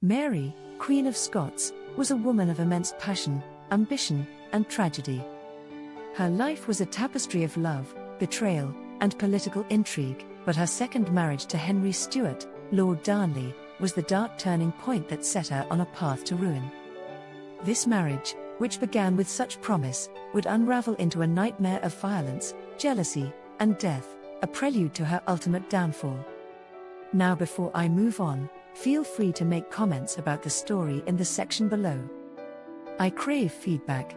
Mary, Queen of Scots, was a woman of immense passion, ambition, and tragedy. Her life was a tapestry of love, betrayal, and political intrigue, but her second marriage to Henry Stuart, Lord Darnley, was the dark turning point that set her on a path to ruin. This marriage, which began with such promise, would unravel into a nightmare of violence, jealousy, and death, a prelude to her ultimate downfall. Now, before I move on, feel free to make comments about the story in the section below. I crave feedback.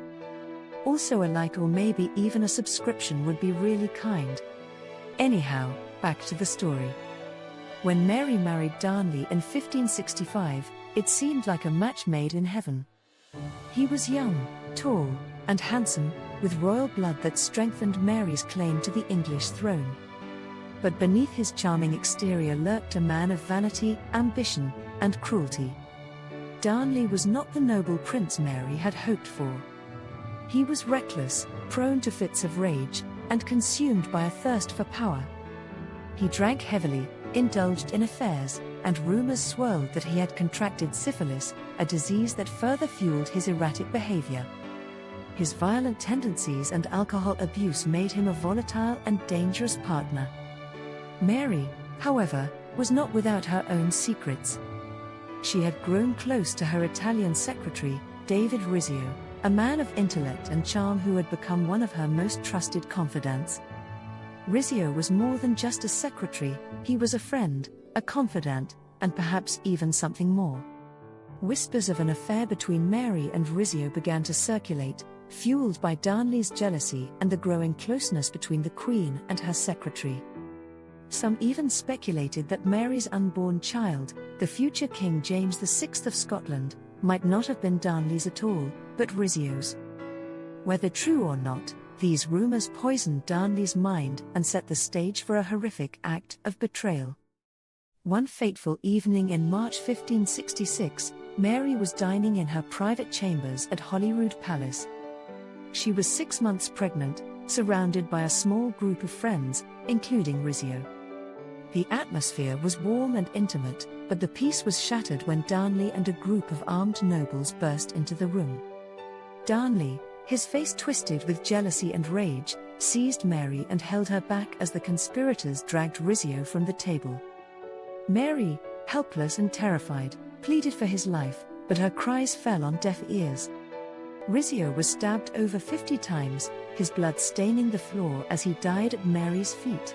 Also, a like or maybe even a subscription would be really kind. Anyhow, back to the story. When Mary married Darnley in 1565, it seemed like a match made in heaven. He was young, tall, and handsome, with royal blood that strengthened Mary's claim to the English throne. But beneath his charming exterior lurked a man of vanity, ambition, and cruelty. Darnley was not the noble prince Mary had hoped for. He was reckless, prone to fits of rage, and consumed by a thirst for power. He drank heavily, indulged in affairs, and rumors swirled that he had contracted syphilis, a disease that further fueled his erratic behavior. His violent tendencies and alcohol abuse made him a volatile and dangerous partner. Mary, however, was not without her own secrets. She had grown close to her Italian secretary, David Rizzio, a man of intellect and charm who had become one of her most trusted confidants. Rizzio was more than just a secretary, he was a friend, a confidant, and perhaps even something more. Whispers of an affair between Mary and Rizzio began to circulate, fueled by Darnley's jealousy and the growing closeness between the Queen and her secretary. Some even speculated that Mary's unborn child, the future King James VI of Scotland, might not have been Darnley's at all, but Rizzio's. Whether true or not, these rumors poisoned Darnley's mind and set the stage for a horrific act of betrayal. One fateful evening in March 1566, Mary was dining in her private chambers at Holyrood Palace. She was 6 months pregnant, surrounded by a small group of friends, including Rizzio. The atmosphere was warm and intimate, but the peace was shattered when Darnley and a group of armed nobles burst into the room. Darnley, his face twisted with jealousy and rage, seized Mary and held her back as the conspirators dragged Rizzio from the table. Mary, helpless and terrified, pleaded for his life, but her cries fell on deaf ears. Rizzio was stabbed over 50 times, his blood staining the floor as he died at Mary's feet.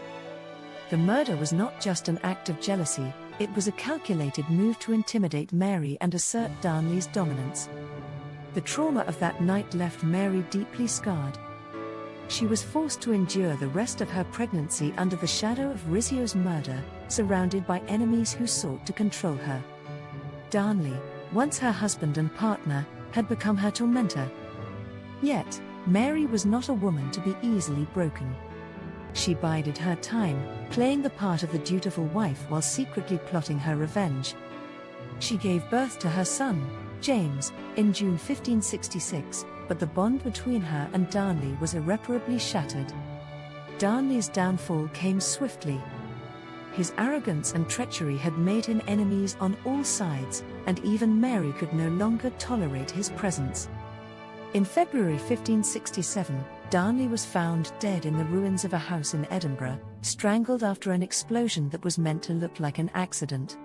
The murder was not just an act of jealousy, it was a calculated move to intimidate Mary and assert Darnley's dominance. The trauma of that night left Mary deeply scarred. She was forced to endure the rest of her pregnancy under the shadow of Rizzio's murder, surrounded by enemies who sought to control her. Darnley, once her husband and partner, had become her tormentor. Yet, Mary was not a woman to be easily broken. She bided her time, playing the part of the dutiful wife while secretly plotting her revenge. She gave birth to her son, James, in June 1566, but the bond between her and Darnley was irreparably shattered. Darnley's downfall came swiftly. His arrogance and treachery had made him enemies on all sides, and even Mary could no longer tolerate his presence. In February 1567, Darnley was found dead in the ruins of a house in Edinburgh, strangled after an explosion that was meant to look like an accident.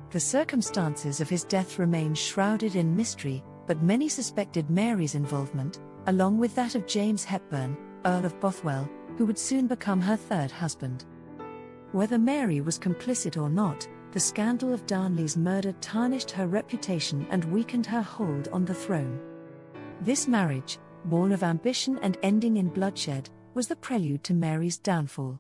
The circumstances of his death remain shrouded in mystery, but many suspected Mary's involvement, along with that of James Hepburn, Earl of Bothwell, who would soon become her third husband. Whether Mary was complicit or not, the scandal of Darnley's murder tarnished her reputation and weakened her hold on the throne. This marriage, born of ambition and ending in bloodshed, was the prelude to Mary's downfall.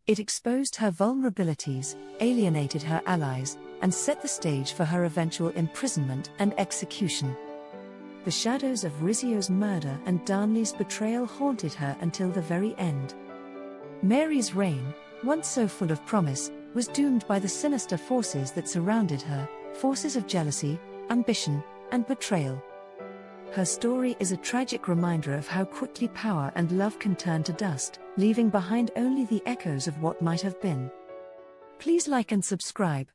It exposed her vulnerabilities, alienated her allies, and set the stage for her eventual imprisonment and execution. The shadows of Rizzio's murder and Darnley's betrayal haunted her until the very end. Mary's reign, once so full of promise, was doomed by the sinister forces that surrounded her, forces of jealousy, ambition, and betrayal. Her story is a tragic reminder of how quickly power and love can turn to dust, leaving behind only the echoes of what might have been. Please like and subscribe.